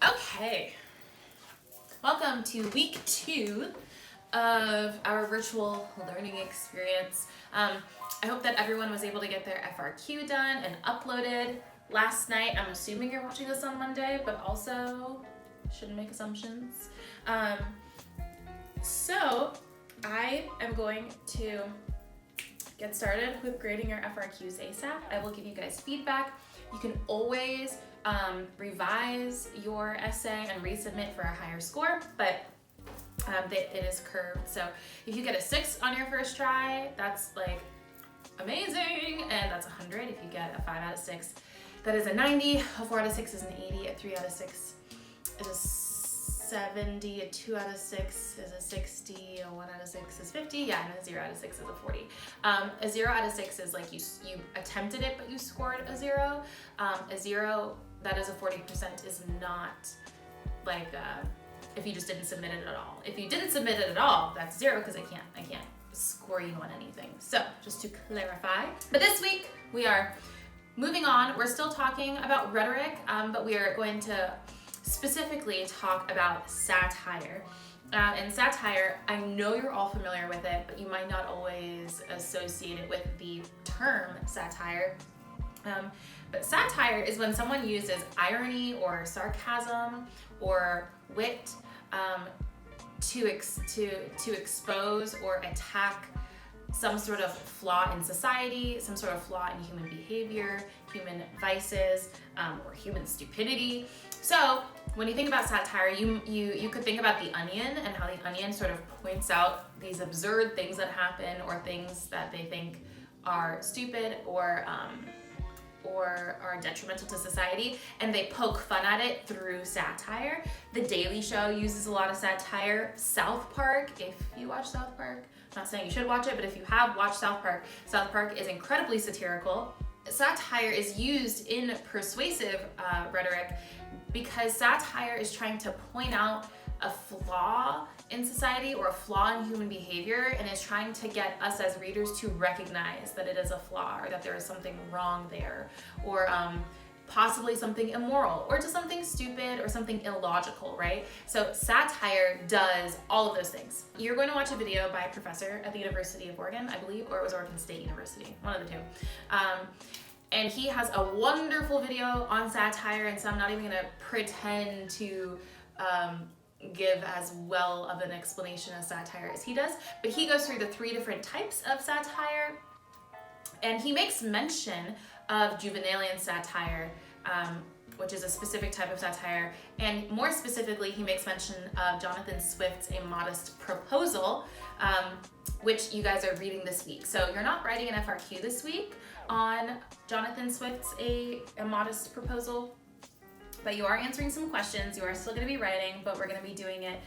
Okay, welcome to week 2 of our virtual learning experience. I hope that everyone was able to get their FRQ done and uploaded last night. I'm assuming you're watching this on Monday, but also shouldn't make assumptions. So I am going to get started with grading your FRQs ASAP. I will give you guys feedback. You can always revise your essay and resubmit for a higher score, but it is curved. So if you get a 6 on your first try, that's like amazing, and that's 100. If you get a 5 out of 6, that is a 90. A 4 out of 6 is an 80. A 3 out of 6 is a 70. A 2 out of 6 is a 60. A 1 out of 6 is 50. Yeah, and a 0 out of 6 is a 40. A 0 out of 6 is like you attempted it, but you scored a 0. A 0 that is a 40% is not like if you just didn't submit it at all. If you didn't submit it at all, that's 0 because I can't score you on anything. So just to clarify. But this week we are moving on. We're still talking about rhetoric, but we are going to specifically talk about satire. And satire, I know you're all familiar with it, but you might not always associate it with the term satire. But satire is when someone uses irony or sarcasm or wit to expose or attack some sort of flaw in society, some sort of flaw in human behavior, human vices, or human stupidity. So when you think about satire, you could think about The Onion and how The Onion sort of points out these absurd things that happen or things that they think are stupid or are detrimental to society, and they poke fun at it through satire. The Daily Show uses a lot of satire. South Park, if you watch South Park, I'm not saying you should watch it, but if you have watched South Park is incredibly satirical. Satire is used in persuasive rhetoric because satire is trying to point out a flaw in society or a flaw in human behavior, and is trying to get us as readers to recognize that it is a flaw, or that there is something wrong there, or possibly something immoral, or just something stupid or something illogical, right? So satire does all of those things. You're going to watch a video by a professor at the University of Oregon, I believe, or it was Oregon State University, one of the two. And he has a wonderful video on satire, and so I'm not even gonna pretend to give as well of an explanation of satire as he does, but he goes through the 3 different types of satire, and he makes mention of Juvenalian satire, which is a specific type of satire, and more specifically he makes mention of Jonathan Swift's A Modest Proposal, which you guys are reading this week. So you're not writing an FRQ this week on Jonathan Swift's A Modest Proposal, but you are answering some questions. You are still going to be writing, but we're going to be doing it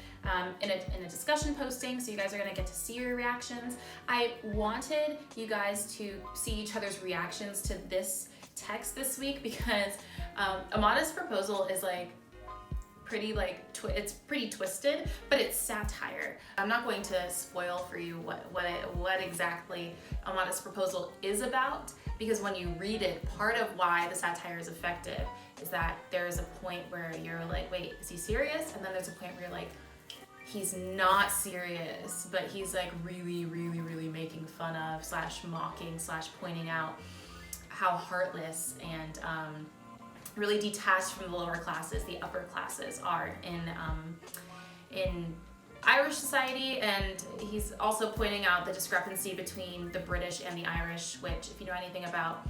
in a discussion posting, so you guys are going to get to see your reactions. I wanted you guys to see each other's reactions to this text this week because A Modest Proposal is like pretty it's pretty twisted, but it's satire. I'm not going to spoil for you what exactly A Modest Proposal is about, because when you read it, part of why the satire is effective is that there's a point where you're like, wait, is he serious? And then there's a point where you're like, he's not serious, but he's like really, really, really making fun of / mocking / pointing out how heartless and really detached from the lower classes, the upper classes are in Irish society. And he's also pointing out the discrepancy between the British and the Irish, which, if you know anything about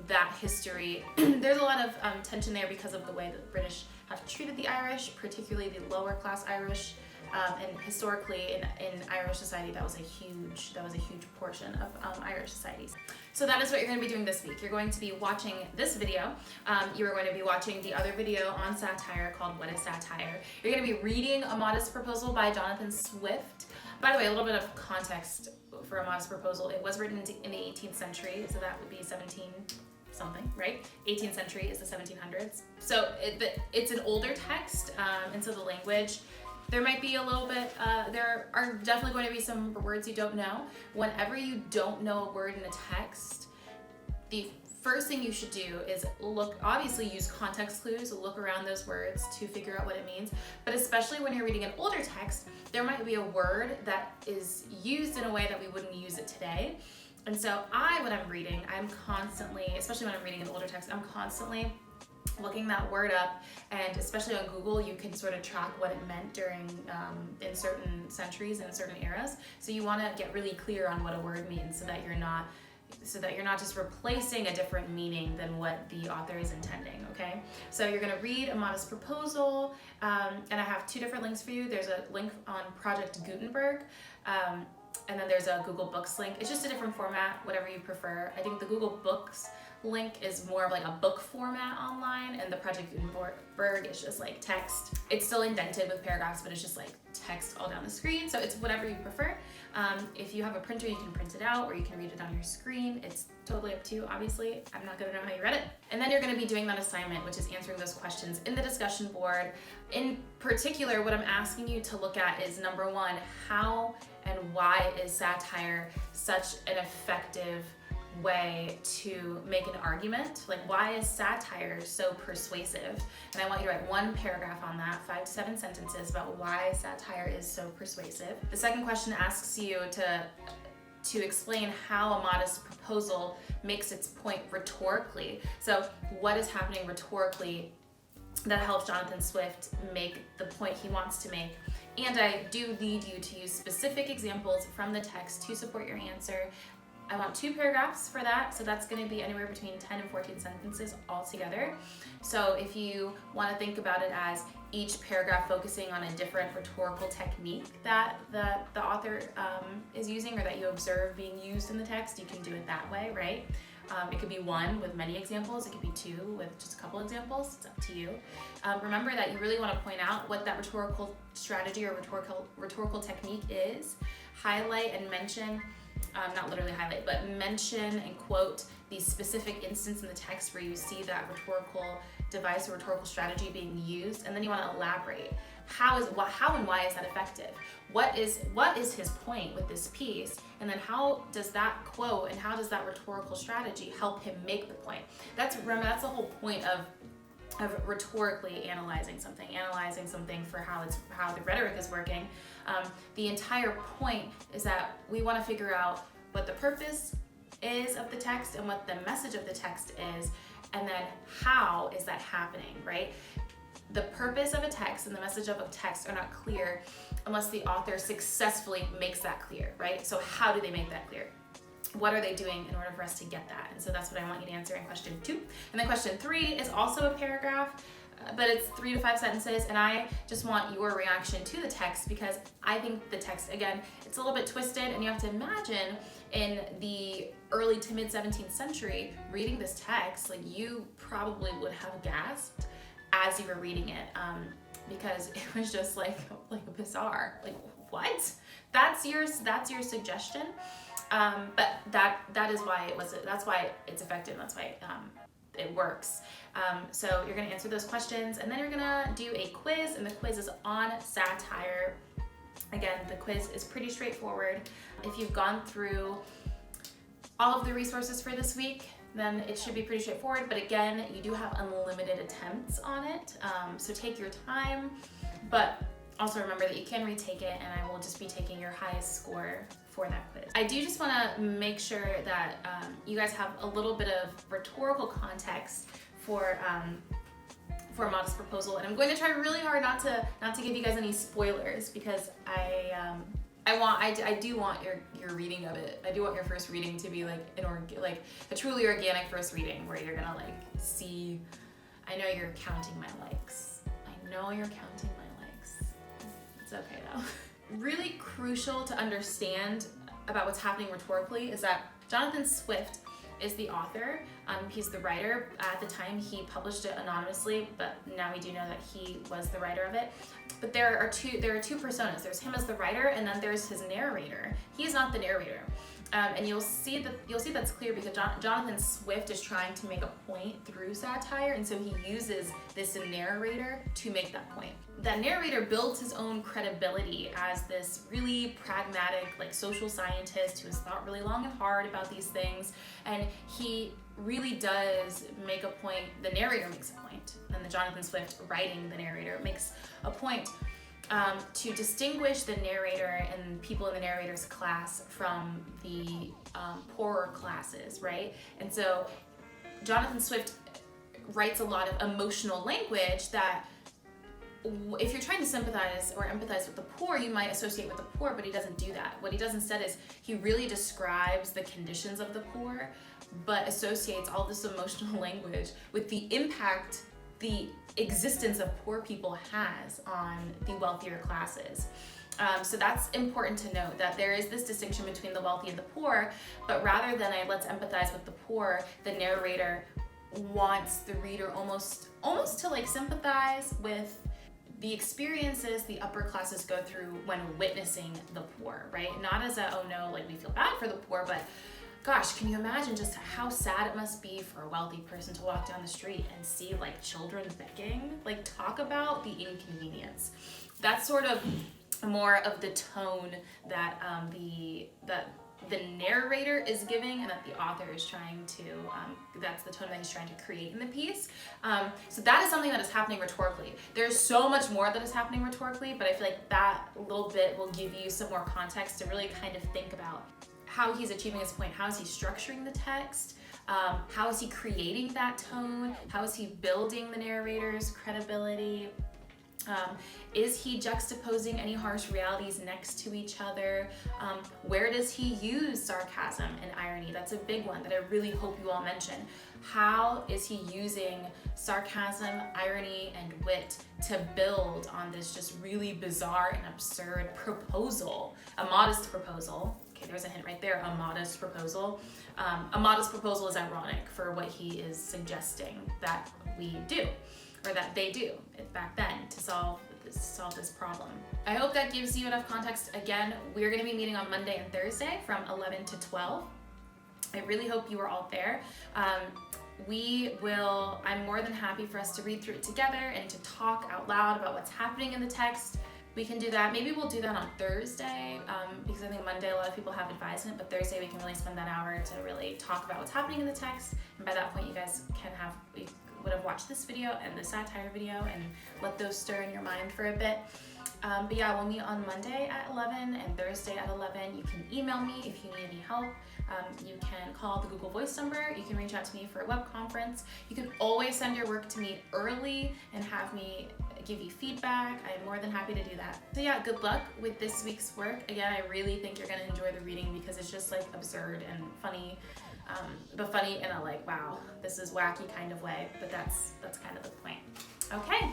that history, there's a lot of tension there because of the way that the British have treated the Irish, particularly the lower class Irish, and historically in Irish society that was a huge portion of Irish societies. So that is what you're going to be doing this week. You're going to be watching this video. You are going to be watching the other video on satire called What is Satire? You're going to be reading A Modest Proposal by Jonathan Swift. By the way, a little bit of context for A Modest Proposal. It was written in the 18th century, so that would be 17 something, right? 18th century is the 1700s. So it's an older text, and so the language, there might be a little bit, there are definitely going to be some words you don't know. Whenever you don't know a word in a text, the first thing you should do is obviously use context clues, look around those words to figure out what it means. But especially when you're reading an older text, there might be a word that is used in a way that we wouldn't use it today. And so when I'm reading, I'm constantly, especially when I'm reading an older text, I'm constantly looking that word up, and especially on Google, you can sort of track what it meant during in certain centuries and certain eras. So you want to get really clear on what a word means, so that you're not just replacing a different meaning than what the author is intending. Okay, so you're going to read A Modest Proposal, and I have two different links for you. There's a link on Project Gutenberg. And then there's a Google Books link. It's just a different format, whatever you prefer. I think the Google Books link is more of like a book format online, and the Project Gutenberg is just like text. It's still indented with paragraphs, but it's just like text all down the screen. So it's whatever you prefer. If you have a printer, you can print it out, or you can read it on your screen. It's totally up to you, obviously. I'm not gonna know how you read it. And then you're gonna be doing that assignment, which is answering those questions in the discussion board. In particular, what I'm asking you to look at is, number one, how and why is satire such an effective way to make an argument? Like, why is satire so persuasive? And I want you to write one paragraph on that, 5 to 7 sentences about why satire is so persuasive. The second question asks you to explain how A Modest Proposal makes its point rhetorically. So what is happening rhetorically that helps Jonathan Swift make the point he wants to make? And I do need you to use specific examples from the text to support your answer. I want 2 paragraphs for that, so that's going to be anywhere between 10 and 14 sentences altogether. So if you want to think about it as each paragraph focusing on a different rhetorical technique that the author is using, or that you observe being used in the text, you can do it that way, right? It could be 1 with many examples, it could be 2 with just a couple examples, it's up to you. Remember that you really want to point out what that rhetorical strategy or rhetorical technique is. Highlight and mention, not literally highlight, but mention and quote the specific instance in the text where you see that rhetorical device or rhetorical strategy being used, and then you want to elaborate. How and why is that effective? What is his point with this piece? And then how does that quote and how does that rhetorical strategy help him make the point? That's the whole point of rhetorically analyzing something for how the rhetoric is working. The entire point is that we want to figure out what the purpose is of the text and what the message of the text is, and then how is that happening, right? The purpose of a text and the message of a text are not clear unless the author successfully makes that clear, right? So how do they make that clear? What are they doing in order for us to get that? And so that's what I want you to answer in question 2. And then question 3 is also a paragraph, but it's 3 to 5 sentences, and I just want your reaction to the text, because I think the text, again, it's a little bit twisted, and you have to imagine in the early to mid 17th century reading this text, like, you probably would have gasped as you were reading it, because it was just like bizarre. Like, what? That's your suggestion. But that is why that's why it's effective. That's why it works. So you're gonna answer those questions, and then you're gonna do a quiz, and the quiz is on satire. Again, the quiz is pretty straightforward. If you've gone through all of the resources for this week, then it should be pretty straightforward. But again, you do have unlimited attempts on it, so take your time. But also remember that you can retake it, and I will just be taking your highest score for that quiz. I do just want to make sure that you guys have a little bit of rhetorical context for A Modest Proposal, and I'm going to try really hard not to give you guys any spoilers, because I do want your reading of it. I do want your first reading to be like a truly organic first reading, where you're gonna like see. I know you're counting my likes. I know you're counting my likes. It's okay though. Really crucial to understand about what's happening rhetorically is that Jonathan Swift is the author. He's the writer. At the time, he published it anonymously, but now we do know that he was the writer of it. But there are two personas. There's him as the writer, and then there's his narrator. He is not the narrator. And you'll see that's clear because Jonathan Swift is trying to make a point through satire, and so he uses this narrator to make that point. That narrator builds his own credibility as this really pragmatic, like, social scientist who has thought really long and hard about these things, and he really does make a point, the narrator makes a point, and the Jonathan Swift writing the narrator makes a point to distinguish the narrator and people in the narrator's class from the poorer classes, right? And so Jonathan Swift writes a lot of emotional language that if you're trying to sympathize or empathize with the poor, you might associate with the poor, but he doesn't do that. What he does instead is he really describes the conditions of the poor, but associates all this emotional language with the impact the existence of poor people has on the wealthier classes. So that's important to note, that there is this distinction between the wealthy and the poor, but rather than let's empathize with the poor, the narrator wants the reader almost to like sympathize with the experiences the upper classes go through when witnessing the poor, right? Not as a, oh no, like we feel bad for the poor, but gosh, can you imagine just how sad it must be for a wealthy person to walk down the street and see like children begging? Like, talk about the inconvenience. That's sort of more of the tone that the narrator is giving, and that the author is trying to, that's the tone that he's trying to create in the piece. So that is something that is happening rhetorically. There's so much more that is happening rhetorically, but I feel like that little bit will give you some more context to really kind of think about how he's achieving his point. How is he structuring the text? How is he creating that tone? How is he building the narrator's credibility? Is he juxtaposing any harsh realities next to each other? Where does he use sarcasm and irony? That's a big one that I really hope you all mention. How is he using sarcasm, irony, and wit to build on this just really bizarre and absurd proposal? A modest proposal. Okay, there's a hint right there, a modest proposal. A modest proposal is ironic for what he is suggesting that we do, or that they do back then to solve this problem. I hope that gives you enough context. Again, we're gonna be meeting on Monday and Thursday from 11 to 12. I really hope you are all there. I'm more than happy for us to read through it together and to talk out loud about what's happening in the text. We can do that. Maybe we'll do that on Thursday, because I think Monday a lot of people have advisement, but Thursday we can really spend that hour to really talk about what's happening in the text. And by that point, you guys would have watched this video and the satire video and let those stir in your mind for a bit. But yeah, we'll meet on Monday at 11 and Thursday at 11. You can email me if you need any help. You can call the Google Voice number. You can reach out to me for a web conference. You can always send your work to me early and have me give you feedback. I'm more than happy to do that. So yeah, good luck with this week's work. Again, I really think you're gonna enjoy the reading because it's just like absurd and funny, but funny in a like, wow, this is wacky kind of way, but that's kind of the point. Okay,